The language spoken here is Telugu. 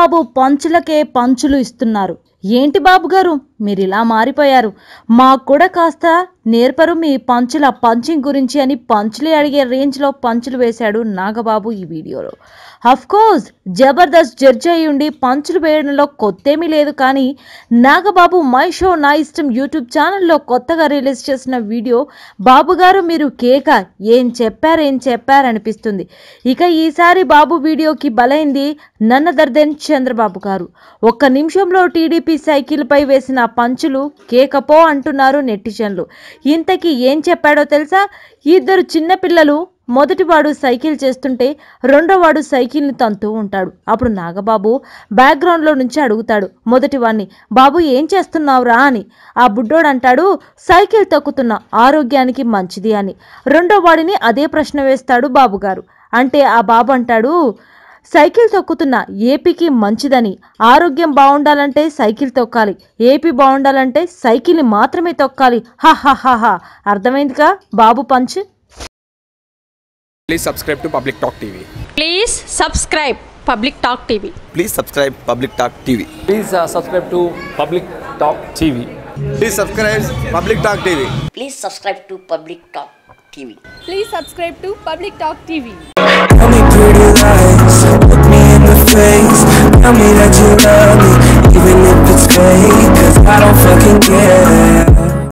నాగబాబు పంచులకే పంచులు ఇస్తున్నారు. ఏంటి బాబు గారు మీరు ఇలా మారిపోయారు, మాకు కూడా కాస్త నేర్పరు మీ పంచుల పంచింగ్ గురించి అని పంచులే అడిగే రేంజ్లో పంచులు వేశాడు నాగబాబు ఈ వీడియోలో. కోర్స్ జబర్దస్త్ జడ్జి అయి ఉండి పంచులు వేయడంలో కొత్తేమీ లేదు. కానీ నాగబాబు మై షో నా ఇష్టం యూట్యూబ్ ఛానల్లో కొత్తగా రిలీజ్ చేసిన వీడియో బాబు గారు మీరు కేక ఏం చెప్పారనిపిస్తుంది. ఇక ఈసారి బాబు వీడియోకి బలైంది నన్ అదర్ దెన్ చంద్రబాబు గారు. ఒక్క నిమిషంలో టీడీపీ సైకిల్పై వేసిన పంచులు కేకపో అంటున్నారు నెటిజన్లు. ఇంతకీ ఏం చెప్పాడో తెలుసా? ఇద్దరు చిన్నపిల్లలు, మొదటివాడు సైకిల్ చేస్తుంటే రెండోవాడు సైకిల్ని తంతూ ఉంటాడు. అప్పుడు నాగబాబు బ్యాక్గ్రౌండ్లో నుంచి అడుగుతాడు మొదటివాడిని, బాబు ఏం చేస్తున్నావురా అని. ఆ బుడ్డోడు అంటాడు, సైకిల్ తొక్కుతున్నా, ఆరోగ్యానికి మంచిది అని. రెండో వాడిని అదే ప్రశ్న వేస్తాడు బాబుగారు. అంటే ఆ బాబు అంటాడు, సైకిల్ తొక్కుతున్నా ఏపీకి మంచిదని, ఆరోగ్యం బాగుండాలంటే సైకిల్ తొక్కాలి, ఏపీ బాగుండాలంటే సైకిల్ని మాత్రమే తొక్కాలి. హా అర్థమైందిగా బాబు punch. Please subscribe to Public Talk TV. Please subscribe Public Talk TV. Please subscribe Public Talk TV. Please subscribe to Public Talk TV. Please subscribe Public Talk TV. Please subscribe to Public Talk TV. Please subscribe to Public Talk TV. Tell me pretty lies, look me in the face. Tell me that you love me, even if it's fake, 'cause I don't fucking care.